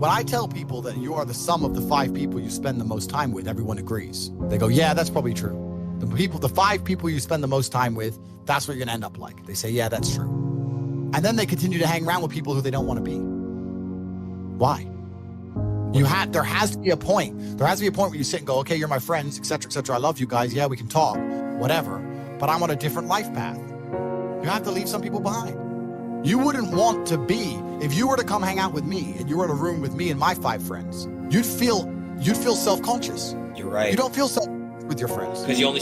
When I tell people that you are the sum of the 5 people you spend the most time with, everyone agrees. They go, yeah, that's probably true. The 5 people you spend the most time with, that's what you're gonna end up like. They say, yeah, that's true. And then they continue to hang around with people who they don't want to be. Why? There has to be a point. There has to be a point where you sit and go, okay, you're my friends, etc., etc. I love you guys. Yeah, we can talk, whatever. But I'm on a different life path. You have to leave some people behind. You wouldn't want to be, if you were to come hang out with me and you were in a room with me and my 5 friends, you'd feel self-conscious. You're right. You don't feel with your friends. Because you only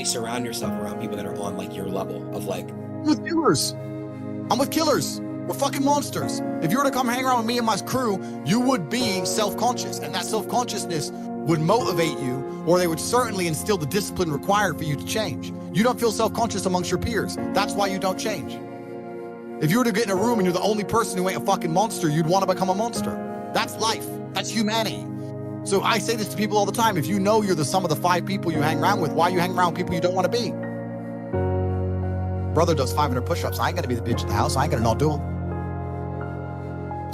surround yourself around people that are on like your level of like. I'm with killers. We're fucking monsters. If you were to come hang around with me and my crew, you would be self-conscious, and that self-consciousness would motivate you, or they would certainly instill the discipline required for you to change. You don't feel self-conscious amongst your peers. That's why you don't change. If you were to get in a room and you're the only person who ain't a fucking monster, you'd want to become a monster. That's life. That's humanity. So I say this to people all the time. If you know you're the sum of the 5 people you hang around with, why you hang around with people you don't want to be? Brother does 500 push-ups. I ain't gonna be the bitch in the house. I ain't gonna not do them.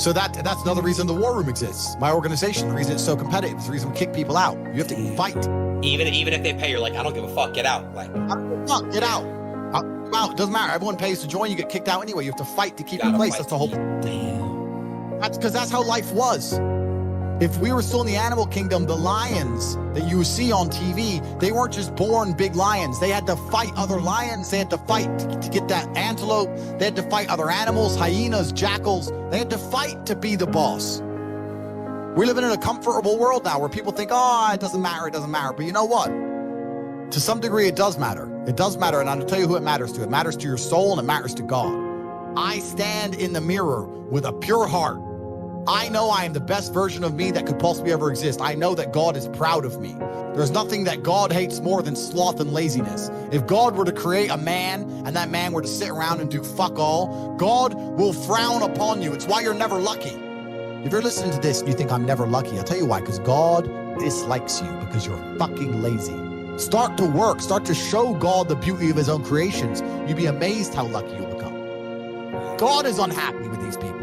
So that's another reason the war room exists. My organization, the reason it's so competitive, is the reason we kick people out. You have to fight. Even if they pay, you're like, I don't give a fuck, get out. Like, I don't give a fuck, get out. It doesn't matter. Everyone pays to join. You get kicked out anyway. You have to fight to keep your place. That's the whole. Damn. That's because that's how life was. If we were still in the animal kingdom, the lions that you see on TV, they weren't just born big lions. They had to fight other lions. They had to fight to get that antelope. They had to fight other animals, hyenas, jackals. They had to fight to be the boss. We're living in a comfortable world now where people think, oh, it doesn't matter. But you know what? To some degree, it does matter. It does matter, and I'll tell you who it matters to. It matters to your soul, and it matters to God. I stand in the mirror with a pure heart. I know I am the best version of me that could possibly ever exist. I know that God is proud of me. There's nothing that God hates more than sloth and laziness. If God were to create a man, and that man were to sit around and do fuck all, God will frown upon you. It's why you're never lucky. If you're listening to this and you think I'm never lucky, I'll tell you why, because God dislikes you because you're fucking lazy. Start to work. Start to show God the beauty of his own creations. You'd be amazed how lucky you'll become. God is unhappy with these people.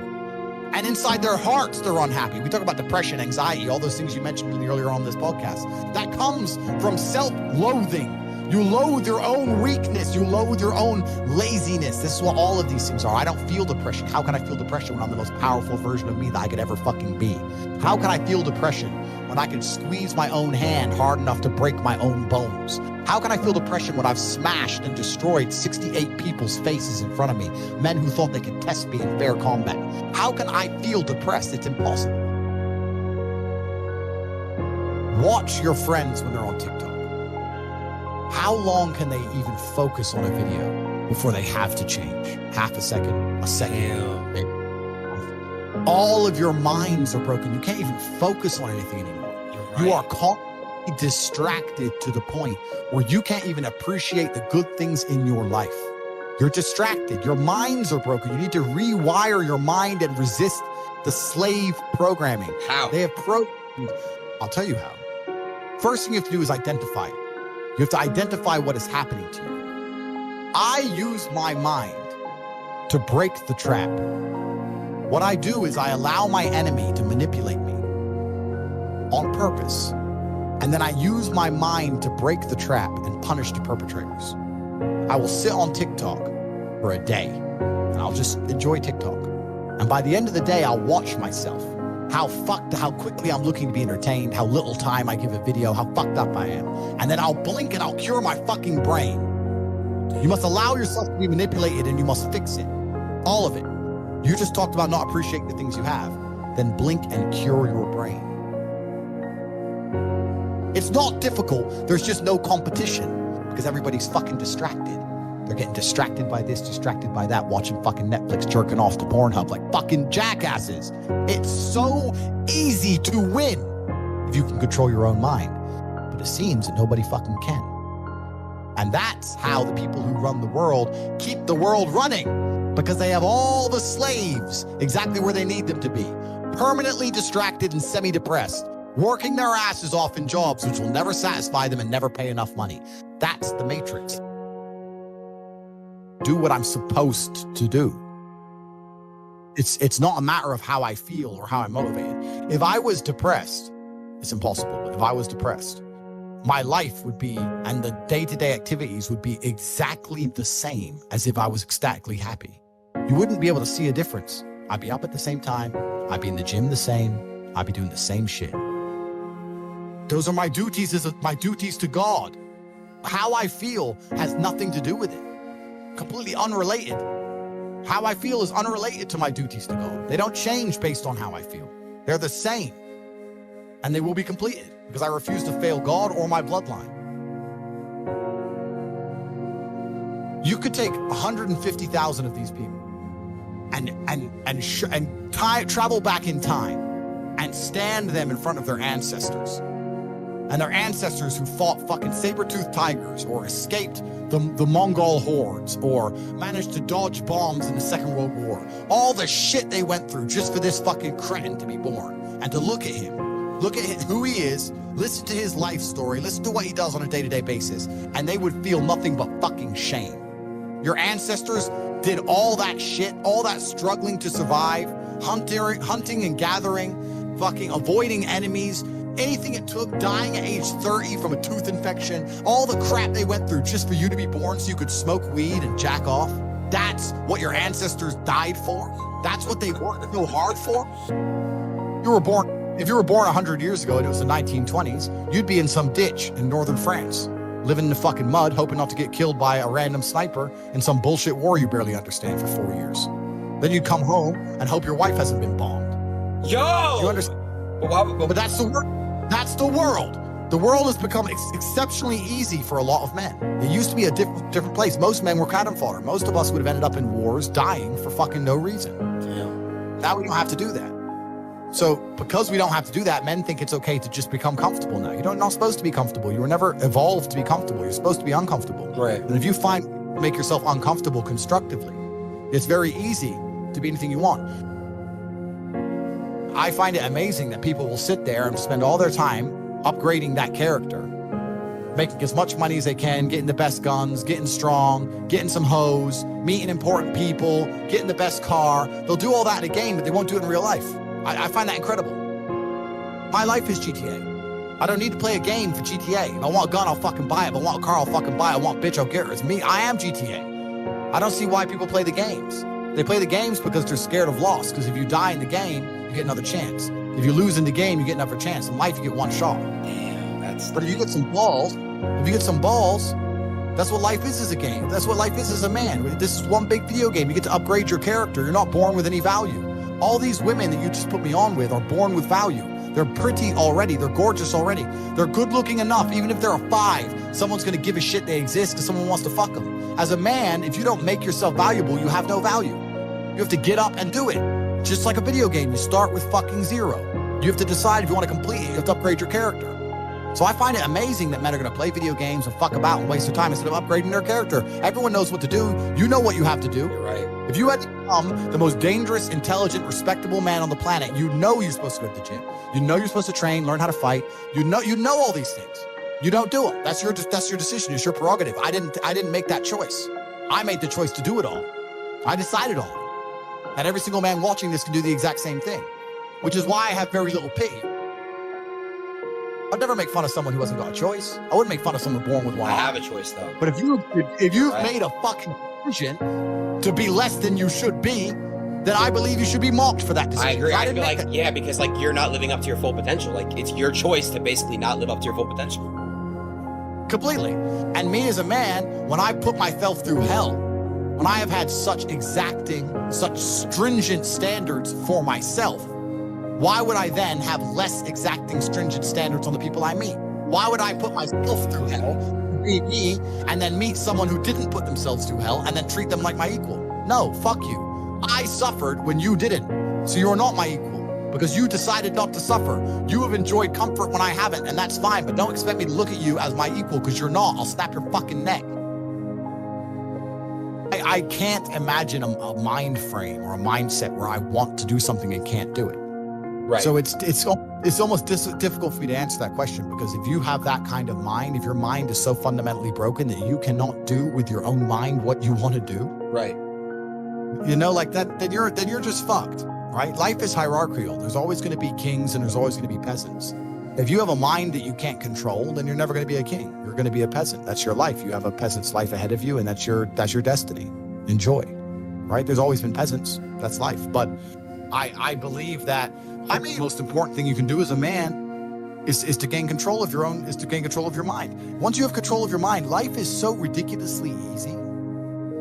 And inside their hearts, they're unhappy. We talk about depression, anxiety, all those things you mentioned earlier on this podcast. That comes from self-loathing. You loathe your own weakness. You loathe your own laziness. This is what all of these things are. I don't feel depression. How can I feel depression when I'm the most powerful version of me that I could ever fucking be? How can I feel depression when I can squeeze my own hand hard enough to break my own bones? How can I feel depression when I've smashed and destroyed 68 people's faces in front of me, men who thought they could test me in fair combat? How can I feel depressed? It's impossible. Watch your friends when they're on TikTok. How long can they even focus on a video before they have to change? Half a second, a second. Maybe. All of your minds are broken. You can't even focus on anything anymore. Right. You are constantly distracted to the point where you can't even appreciate the good things in your life. You're distracted. Your minds are broken. You need to rewire your mind and resist the slave programming. How? They have programmed. I'll tell you how. First thing you have to do is identify it. You have to identify what is happening to you. I use my mind to break the trap. What I do is I allow my enemy to manipulate me on purpose. And then I use my mind to break the trap and punish the perpetrators. I will sit on TikTok for a day and I'll just enjoy TikTok. And by the end of the day, I'll watch myself. How quickly I'm looking to be entertained, how little time I give a video, how fucked up I am. And then I'll blink and I'll cure my fucking brain. You must allow yourself to be manipulated and you must fix it. All of it. You just talked about not appreciating the things you have. Then blink and cure your brain. It's not difficult. There's just no competition because everybody's fucking distracted. They're getting distracted by this, distracted by that, watching fucking Netflix, jerking off to Pornhub like fucking jackasses. It's so easy to win if you can control your own mind. But it seems that nobody fucking can. And that's how the people who run the world keep the world running, because they have all the slaves exactly where they need them to be, permanently distracted and semi-depressed, working their asses off in jobs which will never satisfy them and never pay enough money. That's the matrix. Do what I'm supposed to do. It's not a matter of how I feel or how I'm motivated. If I was depressed, it's impossible, but if I was depressed, my life would be, and the day-to-day activities would be exactly the same as if I was ecstatically happy. You wouldn't be able to see a difference. I'd be up at the same time. I'd be in the gym the same. I'd be doing the same shit. Those are my duties my duties to God. How I feel has nothing to do with it. Completely unrelated. How I feel is unrelated to my duties to God. They don't change based on how I feel. They're the same. And they will be completed because I refuse to fail God or my bloodline. You could take 150,000 of these people and travel back in time and stand them in front of their ancestors. And their ancestors who fought fucking saber-toothed tigers or escaped the Mongol hordes or managed to dodge bombs in the Second World War. All the shit they went through just for this fucking cretin to be born. And to look at him, who he is, listen to his life story, listen to what he does on a day-to-day basis, and they would feel nothing but fucking shame. Your ancestors did all that shit, all that struggling to survive, hunting and gathering, fucking avoiding enemies, anything it took, dying at age 30 from a tooth infection, all the crap they went through just for you to be born so you could smoke weed and jack off. That's what your ancestors died for. That's what they worked so hard for. If you were born 100 years ago and it was the 1920s, you'd be in some ditch in northern France, living in the fucking mud, hoping not to get killed by a random sniper in some bullshit war you barely understand for 4 years. Then you'd come home and hope your wife hasn't been bombed. Yo! You understand? But that's the world. That's the world. The world has become exceptionally easy for a lot of men. It used to be a different place. Most men were cannon fodder. Most of us would have ended up in wars, dying for fucking no reason. Damn. Now we don't have to do that. So because we don't have to do that, men think it's okay to just become comfortable now. You're not supposed to be comfortable. You were never evolved to be comfortable. You're supposed to be uncomfortable. Right. And if you make yourself uncomfortable constructively, it's very easy to be anything you want. I find it amazing that people will sit there and spend all their time upgrading that character, making as much money as they can, getting the best guns, getting strong, getting some hoes, meeting important people, getting the best car. They'll do all that in a game, but they won't do it in real life. I find that incredible. My life is GTA. I don't need to play a game for GTA. If I want a gun, I'll fucking buy it. If I want a car, I'll fucking buy it. I want a bitch, I'll get her. It's me. I am GTA. I don't see why people play the games. They play the games because they're scared of loss. Because if you die in the game, you get another chance. If you lose in the game, you get another chance. In life, you get one shot. Damn, But if you get some balls, that's what life is as a game. That's what life is as a man. This is one big video game. You get to upgrade your character. You're not born with any value. All these women that you just put me on with are born with value. They're pretty already. They're gorgeous already. They're good looking enough. Even if they're a 5, someone's going to give a shit they exist because someone wants to fuck them. As a man, if you don't make yourself valuable, you have no value. You have to get up and do it. Just like a video game, you start with fucking 0. You have to decide if you want to complete it. You have to upgrade your character. So I find it amazing that men are going to play video games and fuck about and waste their time instead of upgrading their character. Everyone knows what to do. You know what you have to do. You're right. If you had to become the most dangerous, intelligent, respectable man on the planet, you know you're supposed to go to the gym. You know you're supposed to train, learn how to fight. You know all these things. You don't do them. That's your decision. It's your prerogative. I didn't make that choice. I made the choice to do it all. I decided on it. And every single man watching this can do the exact same thing, which is why I have very little pity. I'd never make fun of someone who hasn't got a choice. I wouldn't make fun of someone born with one I eye. have a choice though. But if you've made a fucking decision to be less than you should be, then I believe you should be mocked for that decision. I agree. I feel like, yeah, because like you're not living up to your full potential. Like it's your choice to basically not live up to your full potential. Completely. And me as a man, when I put myself through hell, when I have had such exacting, such stringent standards for myself, why would I then have less exacting, stringent standards on the people I meet? Why would I put myself through hell, be me, and then meet someone who didn't put themselves through hell and then treat them like my equal? No, fuck you. I suffered when you didn't. So you're not my equal because you decided not to suffer. You have enjoyed comfort when I haven't, and that's fine, but don't expect me to look at you as my equal because you're not. I'll snap your fucking neck. I can't imagine a mind frame or a mindset where I want to do something and can't do it. Right. So it's almost difficult for me to answer that question, because if you have that kind of mind, if your mind is so fundamentally broken that you cannot do with your own mind what you want to do, right, you know, like that, then you're just fucked, right? Life is hierarchical. There's always going to be kings and there's always going to be peasants. If you have a mind that you can't control, then you're never going to be a king. You're going to be a peasant. That's your life. You have a peasant's life ahead of you, and that's your destiny. Enjoy, right? There's always been peasants. That's life. But I believe that the most important thing you can do as a man is to gain control of your mind. Once you have control of your mind, life is so ridiculously easy.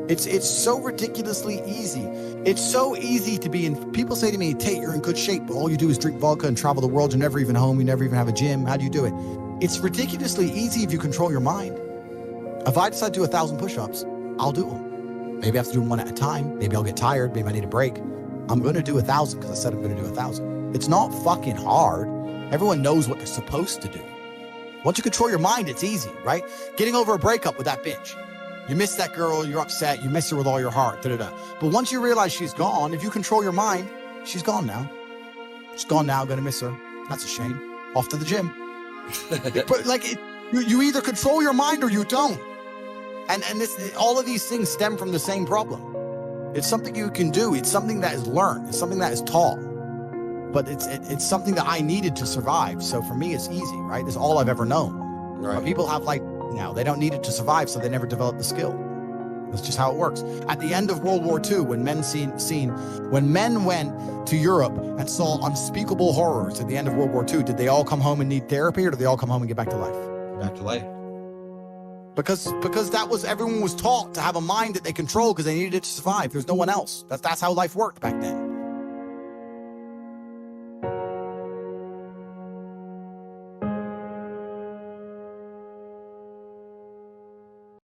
It's so ridiculously easy. It's so easy to be in. People say to me, Tate, you're in good shape, but all you do is drink vodka and travel the world. You're never even home. You never even have a gym. How do you do it? It's ridiculously easy if you control your mind. If I decide to do 1,000 push-ups, I'll do them. Maybe I have to do them one at a time. Maybe I'll get tired. Maybe I need a break. I'm going to do 1,000 because I said I'm going to do 1,000. It's not fucking hard. Everyone knows what they're supposed to do. Once you control your mind, it's easy, right? Getting over a breakup with that bitch. You miss that girl, you're upset, you miss her with all your heart, da-da-da. But once you realize she's gone, if you control your mind, she's gone now. She's gone now, gonna miss her. That's a shame. Off to the gym. But you either control your mind or you don't. And all of these things stem from the same problem. It's something you can do. It's something that is learned. It's something that is taught. But it's something that I needed to survive. So for me, it's easy, right? It's all I've ever known. Right. But people have they don't need it to survive, so they never develop the skill. That's just how it works. At the end of World War II, when men went to Europe and saw unspeakable horrors at the end of World War II, did they all come home and need therapy, or did they all come home and get back to life? Back to life. Because everyone was taught to have a mind that they control because they needed it to survive. There's no one else. That's how life worked back then.